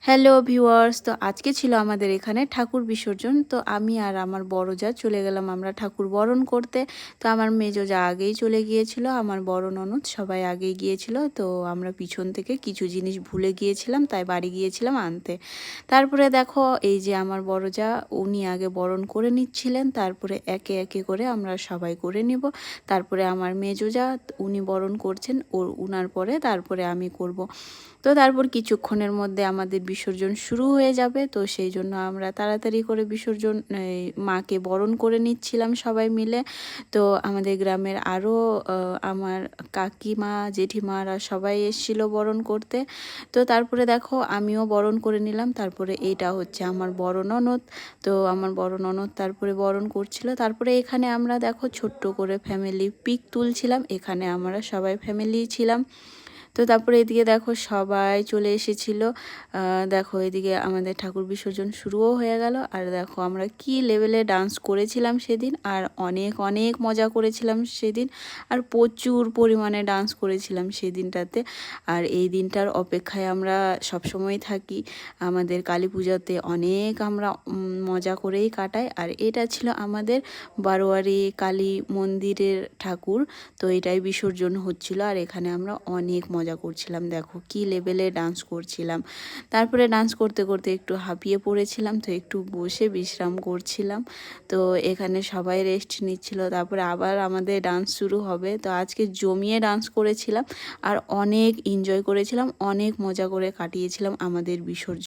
Hello viewers, তো আজকে ছিল আমাদের এখানে ঠাকুর বিসর্জন। তো আমি আর আমার বড় যা চলে গেলাম আমরা ঠাকুর বরণ করতে। তো আমার মেজো যা আগেই চলে গিয়েছিল, আমার বড় ননদ সবাই আগেই গিয়েছিল। তো আমরা পিছন থেকে কিছু জিনিস ভুলে গিয়েছিলাম, তাই বাড়ি গিয়েছিলাম আনতে। তারপরে দেখো এই যে আমার বড় যা, উনি আগে বরণ করে নিচ্ছিলেন, তারপরে একে একে করে আমরা সবাই করে নিব। তারপরে আমার মেজো যা, উনি বরণ করছেন, উনার পরে তারপরে আমি করব। তো তারপর কিছুক্ষণের মধ্যে আমাদের বিসর্জন শুরু হয়ে যাবে। তো সেই জন্য আমরা তাড়াতাড়ি করে বিসর্জন মাকে বরণ করে নিচ্ছিলাম সবাই মিলে। তো আমাদের গ্রামের আরও আমার কাকিমা জেঠিমারা সবাই এসেছিল বরণ করতে। তো তারপরে দেখো আমিও বরণ করে নিলাম। তারপরে এইটা হচ্ছে আমার বড় ননদ। তো আমার বড় ননদ তারপরে বরণ করছিল। তারপরে এখানে আমরা দেখো ছোট্ট করে ফ্যামিলি পিক তুলছিলাম। এখানে আমরা সবাই ফ্যামিলি ছিলাম। তো তারপরে এদিকে দেখো সবাই চলে এসেছিল। দেখো এদিকে আমাদের ঠাকুর বিসর্জন শুরুও হয়ে গেল। আর দেখো আমরা কি লেভেলে ডান্স করেছিলাম সেদিন, আর অনেক অনেক মজা করেছিলাম সেদিন, আর প্রচুর পরিমাণে ডান্স করেছিলাম সেদিনটাতে। আর এই দিনটার অপেক্ষায় আমরা সবসময় থাকি। আমাদের কালী পূজাতে অনেক আমরা মজা করেই কাটাই। আর এটা ছিল আমাদের বারোয়ারি কালী মন্দিরের ঠাকুর। তো এটাই বিসর্জন হচ্ছিল, আর এখানে আমরা অনেক মজা করছিলাম। দেখো কি লেভেলে ডান্স করছিলাম। তারপরে ডান্স করতে করতে একটু হাঁপিয়ে পড়েছিলাম, তো একটু বসে বিশ্রাম করছিলাম। তো এখানে সবাই রেস্ট নিচ্ছিল, তারপরে আবার আমাদের ডান্স শুরু হবে। তো আজকে জমিয়ে ডান্স করেছিলাম, আর অনেক এনজয় করেছিলাম, অনেক মজা করে কাটিয়েছিলাম আমাদের বিসর্জন।